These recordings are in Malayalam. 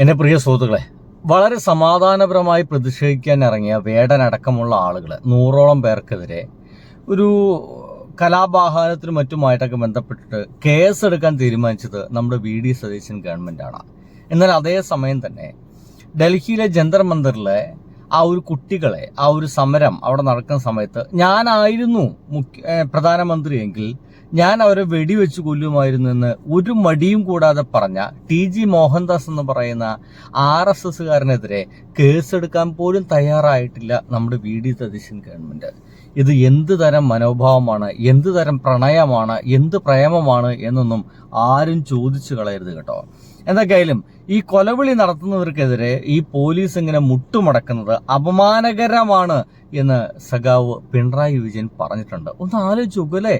എൻ്റെ പ്രിയ സുഹൃത്തുക്കളെ, വളരെ സമാധാനപരമായി പ്രതിഷേധിക്കാൻ ഇറങ്ങിയ വേടനടക്കമുള്ള ആളുകൾ 100ഓളം പേർക്കെതിരെ ഒരു കലാപാഹാരത്തിനും മറ്റുമായിട്ടൊക്കെ ബന്ധപ്പെട്ടിട്ട് കേസെടുക്കാൻ തീരുമാനിച്ചത് നമ്മുടെ VD സതീശൻ ഗവൺമെൻറ്റാണ്. എന്നാൽ അതേസമയം തന്നെ ഡൽഹിയിലെ ജന്തർ മന്ദിറിലെ ആ ഒരു കുട്ടികളെ, ആ ഒരു സമരം അവിടെ നടക്കുന്ന സമയത്ത് ഞാനായിരുന്നു പ്രധാനമന്ത്രിയെങ്കിൽ ഞാൻ അവരെ വെടിവെച്ച് കൊല്ലുമായിരുന്നു എന്ന് ഒരു മടിയും കൂടാതെ പറഞ്ഞ TG മോഹൻദാസ് എന്ന് പറയുന്ന RSSകാരനെതിരെ കേസെടുക്കാൻ പോലും തയ്യാറായിട്ടില്ല നമ്മുടെ VD സതീശൻ ഗവൺമെന്റ്. ഇത് എന്ത് തരം മനോഭാവമാണ്, എന്ത് തരം പ്രണയമാണ്, എന്ത് പ്രേമമാണ് എന്നൊന്നും ആരും ചോദിച്ചു കളയരുത് കേട്ടോ. എന്തൊക്കെയായാലും ഈ കൊലവിളി നടത്തുന്നവർക്കെതിരെ ഈ പോലീസ് ഇങ്ങനെ മുട്ടുമടക്കുന്നത് അപമാനകരമാണ് എന്ന് സഖാവ് പിണറായി വിജയൻ പറഞ്ഞിട്ടുണ്ട്. ഒന്ന് ആലോചിച്ച് നോക്കൂ അല്ലേ,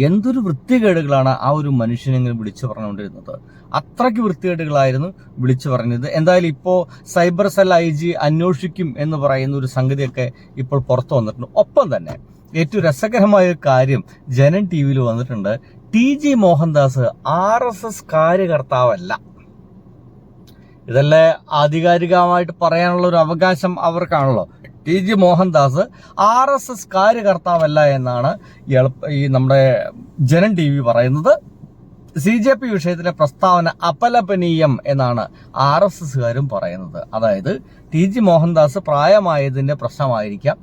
എന്തൊരു വൃത്തികേടുകളാണ് ആ ഒരു മനുഷ്യനെങ്കിലും വിളിച്ചു പറഞ്ഞുകൊണ്ടിരുന്നത്. അത്രയ്ക്ക് വൃത്തികേടുകളായിരുന്നു വിളിച്ചു പറഞ്ഞത്. എന്തായാലും ഇപ്പോൾ സൈബർ സെൽ IG അന്വേഷിക്കും എന്ന് പറയുന്ന ഒരു സംഗതിയൊക്കെ ഇപ്പോൾ പുറത്തു വന്നിട്ടുണ്ട്. ഒപ്പം തന്നെ ഏറ്റവും രസകരമായ ഒരു കാര്യം ജനൻ TV വന്നിട്ടുണ്ട്. TG Mohandas RSS കാര്യകർത്താവല്ല. ഇതല്ലേ ആധികാരികമായിട്ട് പറയാനുള്ള ഒരു അവകാശം അവർക്കാണല്ലോ. TG മോഹൻദാസ് RSS കാര്യകർത്താവല്ല എന്നാണ് ഈ നമ്മുടെ ജനൻ TV പറയുന്നത്. CJP വിഷയത്തിലെ പ്രസ്താവന അപലപനീയം എന്നാണ് RSSകാരും പറയുന്നത്. അതായത് TG മോഹൻദാസ് പ്രായമായതിന്റെ പ്രശ്നമായിരിക്കാം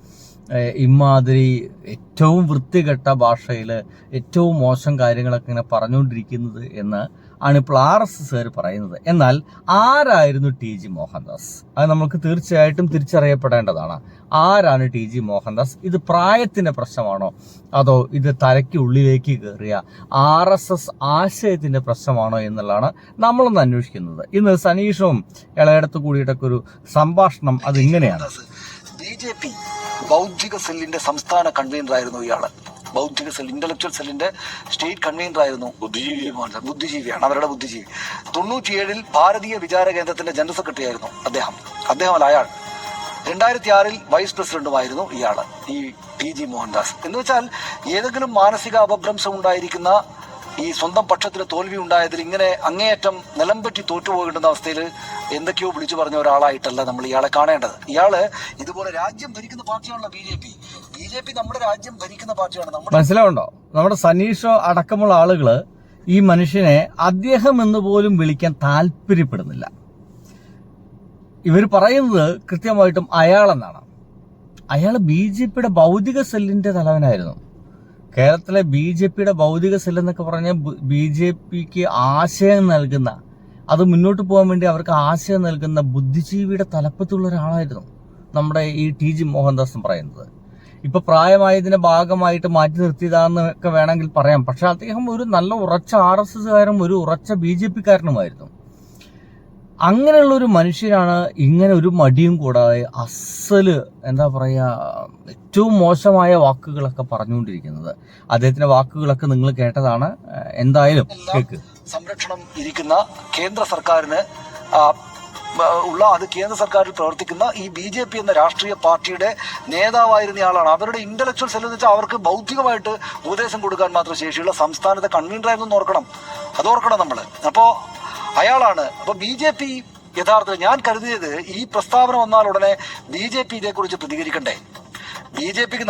ഇമാതിരി ഏറ്റവും വൃത്തികെട്ട ഭാഷയിൽ ഏറ്റവും മോശം കാര്യങ്ങളൊക്കെ ഇങ്ങനെ പറഞ്ഞുകൊണ്ടിരിക്കുന്നത് എന്ന് ആണ് ഇപ്പോൾ RSSകാർ പറയുന്നത്. എന്നാൽ ആരായിരുന്നു TG മോഹൻദാസ്? അത് നമുക്ക് തീർച്ചയായിട്ടും തിരിച്ചറിയപ്പെടേണ്ടതാണ്. ആരാണ് TG മോഹൻദാസ്? ഇത് പ്രായത്തിന്റെ പ്രശ്നമാണോ, അതോ ഇത് തലയ്ക്ക് ഉള്ളിലേക്ക് കയറിയ RSS ആശയത്തിന്റെ പ്രശ്നമാണോ എന്നുള്ളതാണ് നമ്മളൊന്ന് അന്വേഷിക്കുന്നത്. ഇന്ന് സനീഷും ഇളയടത്ത് കൂടിയിട്ടൊക്കെ ഒരു സംഭാഷണം അതിങ്ങനെയാണ്. BJP ബൗദ്ധിക സെല്ലിന്റെ സംസ്ഥാന കൺവീനറായിരുന്നു ഇയാള്. ബൗദ്ധിക സെൽ, ഇന്റലക്ച്വൽ സെല്ലിന്റെ സ്റ്റേറ്റ് കൺവീനറായിരുന്നു. ബുദ്ധിജീവിയാണ്, അവരുടെ ബുദ്ധിജീവി. 97 ഭാരതീയ വിചാര കേന്ദ്രത്തിന്റെ ജനറൽ സെക്രട്ടറി ആയിരുന്നു അദ്ദേഹമല്ല അയാൾ. 2006 വൈസ് പ്രസിഡന്റുമായിരുന്നു ഇയാള്, ഈ TG മോഹൻദാസ്. എന്ന് വെച്ചാൽ ഏതെങ്കിലും മാനസിക അപഭ്രംശം ഉണ്ടായിരിക്കുന്ന, ഈ സ്വന്തം പക്ഷത്തിന് തോൽവി ഉണ്ടായതിൽ ഇങ്ങനെ അങ്ങേയറ്റം നിലംപറ്റി തോറ്റുപോകേണ്ടുന്ന അവസ്ഥയിൽ എന്തൊക്കെയോ വിളിച്ചു പറഞ്ഞ ഒരാളായിട്ടല്ല നമ്മൾ ഇയാളെ കാണേണ്ടത്. ഇയാള് ഇതുപോലെ രാജ്യം ഭരിക്കുന്ന പാർട്ടിയാണല്ലോ BJP നമ്മുടെ രാജ്യം ഭരിക്കുന്ന പാർട്ടിയാണ്. മനസ്സിലാവുണ്ടോ? നമ്മുടെ സനീഷോ അടക്കമുള്ള ആളുകള് ഈ മനുഷ്യനെ അദ്ദേഹം എന്ന് പോലും വിളിക്കാൻ താല്പര്യപ്പെടുന്നില്ല. ഇവർ പറയുന്നത് കൃത്യമായിട്ടും അയാളെന്നാണ്. അയാൾ BJPയുടെ ഭൗതിക സെല്ലിന്റെ തലവനായിരുന്നു. കേരളത്തിലെ BJPയുടെ ഭൗതിക സെല്ലെന്നൊക്കെ പറഞ്ഞാൽ BJPക്ക് ആശയം നൽകുന്ന, അത് മുന്നോട്ട് പോകാൻ വേണ്ടി അവർക്ക് ആശയം നൽകുന്ന ബുദ്ധിജീവിയുടെ തലപ്പത്തുള്ള ഒരാളായിരുന്നു നമ്മുടെ ഈ TG മോഹൻദാസ് എന്ന് പറയുന്നത്. ഇപ്പൊ പ്രായമായതിന്റെ ഭാഗമായിട്ട് മാറ്റി നിർത്തിയതാണെന്നൊക്കെ വേണമെങ്കിൽ പറയാം. പക്ഷെ അദ്ദേഹം ഒരു നല്ല ഉറച്ച RSSകാരും ഒരു ഉറച്ച BJPക്കാരനുമായിരുന്നു. അങ്ങനെയുള്ള ഒരു മനുഷ്യനാണ് ഇങ്ങനെ ഒരു മടിയും കൂടാതെ അസല് എന്താ പറയാ ഏറ്റവും മോശമായ വാക്കുകളൊക്കെ പറഞ്ഞുകൊണ്ടിരിക്കുന്നത്. അദ്ദേഹത്തിന്റെ വാക്കുകളൊക്കെ നിങ്ങൾ കേട്ടതാണ്. എന്തായാലും കേക്ക്. സംരക്ഷണം ഇരിക്കുന്ന കേന്ദ്ര സർക്കാരിന് അത് കേന്ദ്ര സർക്കാരിൽ പ്രവർത്തിക്കുന്ന ഈ BJP എന്ന രാഷ്ട്രീയ പാർട്ടിയുടെ നേതാവായിരുന്ന ആളാണ്. അവരുടെ ഇന്റലക്ച്വൽ സെൽ എന്ന് വെച്ചാൽ അവർക്ക് ബൗദ്ധികമായിട്ട് ഉപദേശം കൊടുക്കാൻ മാത്രം ശേഷിയുള്ള സംസ്ഥാനത്തെ കൺവീനറായിരുന്നു അതോർക്കണം നമ്മൾ. അപ്പോ അയാളാണ്. അപ്പൊ BJP യഥാർത്ഥത്തിൽ ഞാൻ കരുതിയത് ഈ പ്രസ്താവന വന്നാൽ ഉടനെ BJP ഇതേക്കുറിച്ച് പ്രതികരിക്കണ്ടേ.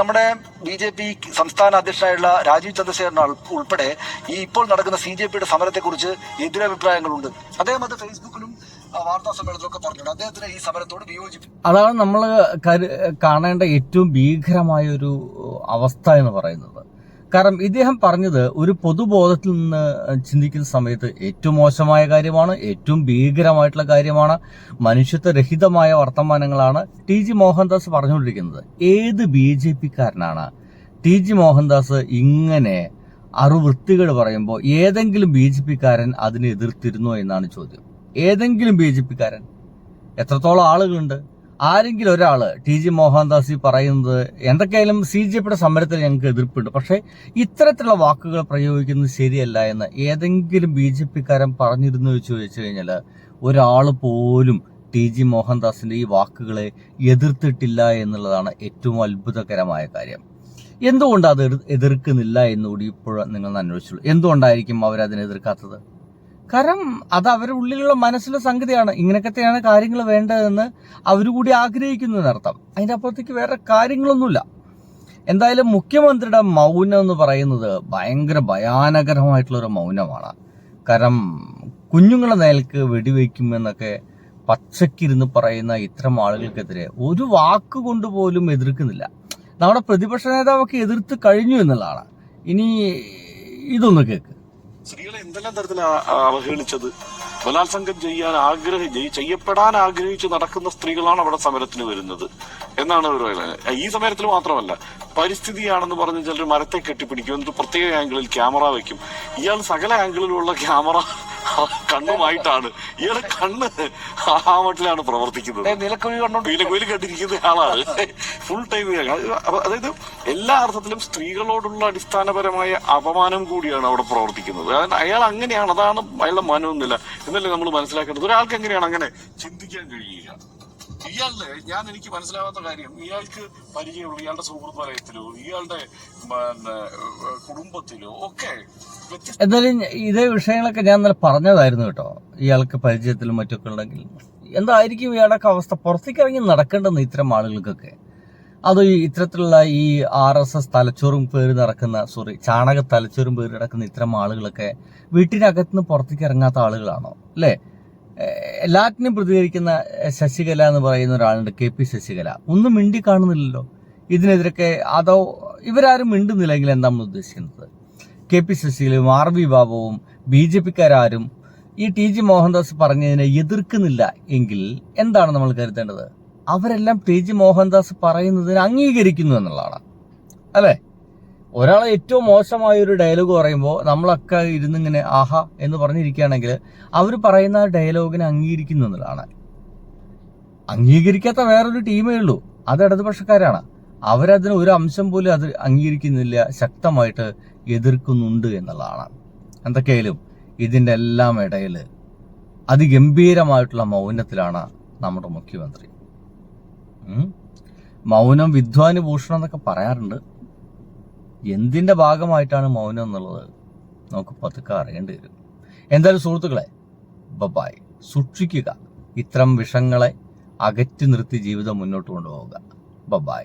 നമ്മുടെ BJP സംസ്ഥാന അധ്യക്ഷനായുള്ള രാജീവ് ചന്ദ്രശേഖരൻ ഉൾപ്പെടെ ഈ ഇപ്പോൾ നടക്കുന്ന CJPയുടെ സമരത്തെക്കുറിച്ച് എതിരഭിപ്രായങ്ങളുണ്ട്. അദ്ദേഹം അത് ഫേസ്ബുക്കിലും വാർത്താ സമ്മേളനത്തിലൊക്കെ പറഞ്ഞിട്ടുണ്ട്. അദ്ദേഹത്തിന് ഈ സമരത്തോട് വിയോജിപ്പ്. അതാണ് നമ്മൾ കാണേണ്ട ഏറ്റവും ഭീകരമായ ഒരു അവസ്ഥ എന്ന് പറയുന്നത്. കാരണം ഇദ്ദേഹം പറഞ്ഞത് ഒരു പൊതുബോധത്തിൽ നിന്ന് ചിന്തിക്കുന്ന സമയത്ത് ഏറ്റവും മോശമായ കാര്യമാണ്, ഏറ്റവും ഭീകരമായിട്ടുള്ള കാര്യമാണ്, മനുഷ്യത്വരഹിതമായ വർത്തമാനങ്ങളാണ് TG മോഹൻദാസ് പറഞ്ഞുകൊണ്ടിരിക്കുന്നത്. ഏത് BJPക്കാരനാണ് TG മോഹൻദാസ് ഇങ്ങനെ അറുവൃത്തികൾ പറയുമ്പോൾ ഏതെങ്കിലും BJPക്കാരൻ അതിനെ എതിർത്തിരുന്നോ എന്നാണ് ചോദ്യം. ഏതെങ്കിലും BJPക്കാരൻ? എത്രത്തോളം ആളുകളുണ്ട്? ആരെങ്കിലും ഒരാള് TG മോഹൻദാസ് പറയുന്നത് എന്തൊക്കെയായാലും CJPയുടെ സമരത്തിൽ ഞങ്ങൾക്ക് എതിർപ്പുണ്ട്, പക്ഷെ ഇത്തരത്തിലുള്ള വാക്കുകൾ പ്രയോഗിക്കുന്നത് ശരിയല്ല എന്ന് ഏതെങ്കിലും BJPക്കാരൻ പറഞ്ഞിരുന്നു വെച്ച് ചോദിച്ചു കഴിഞ്ഞാൽ ഒരാൾ പോലും TG മോഹൻദാസിന്റെ ഈ വാക്കുകളെ എതിർത്തിട്ടില്ല എന്നുള്ളതാണ് ഏറ്റവും അത്ഭുതകരമായ കാര്യം. എന്തുകൊണ്ട് അത് എതിർക്കുന്നില്ല എന്നുകൂടി ഇപ്പോൾ നിങ്ങൾ അന്വേഷിച്ചുള്ളൂ. എന്തുകൊണ്ടായിരിക്കും അവരതിനെ എതിർക്കാത്തത്? കാരണം അത് അവരുടെ ഉള്ളിലുള്ള മനസ്സിലെ സംഗതിയാണ്. ഇങ്ങനെയൊക്കെയാണ് കാര്യങ്ങൾ വേണ്ടതെന്ന് അവരുകൂടി ആഗ്രഹിക്കുന്നു എന്നർത്ഥം. അതിൻ്റെ അപ്പുറത്തേക്ക് വേറെ കാര്യങ്ങളൊന്നുമില്ല. എന്തായാലും മുഖ്യമന്ത്രിയുടെ മൗനം എന്ന് പറയുന്നത് ഭയങ്കര ഭയാനകരമായിട്ടുള്ളൊരു മൗനമാണ്. കാരണം കുഞ്ഞുങ്ങളെ നേർക്ക് വെടിവെക്കുമെന്നൊക്കെ പച്ചക്കിരുന്ന് പറയുന്ന ഇത്തരം ആളുകൾക്കെതിരെ ഒരു വാക്കുകൊണ്ട് പോലും എതിർക്കുന്നില്ല. നമ്മുടെ പ്രതിപക്ഷ നേതാവൊക്കെ എതിർത്ത് കഴിഞ്ഞു എന്നുള്ളതാണ്. ഇനി ഇതൊന്ന് കേക്ക്. സ്ത്രീകളെ എന്തെല്ലാം തരത്തിൽ അവഹേളിച്ചത്, ബലാത്സംഗം ചെയ്യപ്പെടാൻ ആഗ്രഹിച്ച് നടക്കുന്ന സ്ത്രീകളാണ് അവിടെ സമരത്തിന് വരുന്നത് എന്നാണ് അവർ പറയുന്നത്. ഈ സമരത്തിൽ മാത്രമല്ല, പരിസ്ഥിതിയാണെന്ന് പറഞ്ഞ് ചിലർ മരത്തെ കെട്ടിപ്പിടിക്കും, എന്നിട്ട് പ്രത്യേക ആംഗിളിൽ ക്യാമറ വെക്കും. ഇയാൾ സകല ആംഗിളിലുള്ള ക്യാമറ കണ്ണുമായിട്ടാണ്, ഇയാളെ കണ്ണ് ആ മട്ടിലാണ് പ്രവർത്തിക്കുന്നത്. നീലക്കുയിൽ കണ്ടിരിക്കുന്ന ആളാണ് ഫുൾ ടൈം. അതായത് എല്ലാ അർത്ഥത്തിലും സ്ത്രീകളോടുള്ള അടിസ്ഥാനപരമായ അപമാനം കൂടിയാണ് അവിടെ പ്രവർത്തിക്കുന്നത്. അയാൾ അങ്ങനെയാണ്, അതാണ് അയാളുടെ മനമൊന്നുമില്ല എന്നല്ലേ നമ്മൾ മനസ്സിലാക്കേണ്ടത്. ഒരാൾക്ക് എങ്ങനെയാണ് അങ്ങനെ ചിന്തിക്കാൻ കഴിയുക? എനിക്ക് മനസ്സിലാവാത്ത കാര്യം, ഇയാൾക്ക് പരിചയമുള്ള ഇയാളുടെ സുഹൃത്ത് വലയത്തിലോ ഇയാളുടെ കുടുംബത്തിലോ ഒക്കെ എന്തായാലും ഇതേ വിഷയങ്ങളൊക്കെ ഞാൻ ഇന്നലെ പറഞ്ഞതായിരുന്നു കേട്ടോ. ഇയാൾക്ക് പരിചയത്തിലും മറ്റൊക്കെ ഉണ്ടെങ്കിൽ എന്തായിരിക്കും ഇയാളുടെ അവസ്ഥ? പുറത്തേക്ക് ഇറങ്ങി നടക്കേണ്ടെന്ന് ഇത്തരം ആളുകൾക്കൊക്കെ. അത് ഇത്തരത്തിലുള്ള ഈ RSS തലച്ചോറും പേര് നടക്കുന്ന ചാണക തലച്ചോറും പേര് നടക്കുന്ന ഇത്തരം ആളുകളൊക്കെ വീട്ടിനകത്തുനിന്ന് പുറത്തേക്ക് ഇറങ്ങാത്ത ആളുകളാണോ അല്ലേ? എല്ലാറ്റിനും പ്രതികരിക്കുന്ന ശശികല എന്ന് പറയുന്ന ഒരാളുണ്ട്, KP ശശികല. ഒന്നും മിണ്ടി കാണുന്നില്ലല്ലോ ഇതിനെതിരൊക്കെ. അതോ ഇവരാരും മിണ്ടുന്നില്ലെങ്കിൽ എന്താ നമ്മൾ ഉദ്ദേശിക്കുന്നത്? KP ശശികലയും RV ബാബുവും BJPക്കാരും ഈ TG മോഹൻദാസ് പറഞ്ഞതിനെ എതിർക്കുന്നില്ല എങ്കിൽ എന്താണ് നമ്മൾ കരുതേണ്ടത്? അവരെല്ലാം TG മോഹൻദാസ് പറയുന്നതിന് അംഗീകരിക്കുന്നു എന്നുള്ളതാണ് അല്ലേ? ഒരാളെ ഏറ്റവും മോശമായ ഒരു ഡയലോഗ് പറയുമ്പോൾ നമ്മളൊക്കെ ഇരുന്നിങ്ങനെ ആഹാ എന്ന് പറഞ്ഞിരിക്കുകയാണെങ്കിൽ അവർ പറയുന്ന ഡയലോഗിനെ അംഗീകരിക്കുന്നു എന്നുള്ളതാണ്. അംഗീകരിക്കാത്ത വേറൊരു ടീമേ ഉള്ളൂ, അത് ഇടതുപക്ഷക്കാരാണ്. അവരതിന് ഒരു അംശം പോലും അത് അംഗീകരിക്കുന്നില്ല, ശക്തമായിട്ട് എതിർക്കുന്നുണ്ട് എന്നുള്ളതാണ്. എന്തൊക്കെയായാലും ഇതിൻ്റെ എല്ലാം ഇടയിൽ അതിഗംഭീരമായിട്ടുള്ള മൗനത്തിലാണ് നമ്മുടെ മുഖ്യമന്ത്രി. മൗനം വിദ്വാനുഭൂഷണം എന്നൊക്കെ പറയാറുണ്ട്. എന്തിൻ്റെ ഭാഗമായിട്ടാണ് മൗനം എന്നുള്ളത് നമുക്ക് പതുക്കെ അറിയേണ്ടി വരും. എന്തായാലും സുഹൃത്തുക്കളെ, ബൈ. സൂക്ഷിക്കുക, ഇത്തരം വിഷങ്ങളെ അകറ്റി നിർത്തി ജീവിതം മുന്നോട്ട് കൊണ്ടുപോവുക. ബൈ.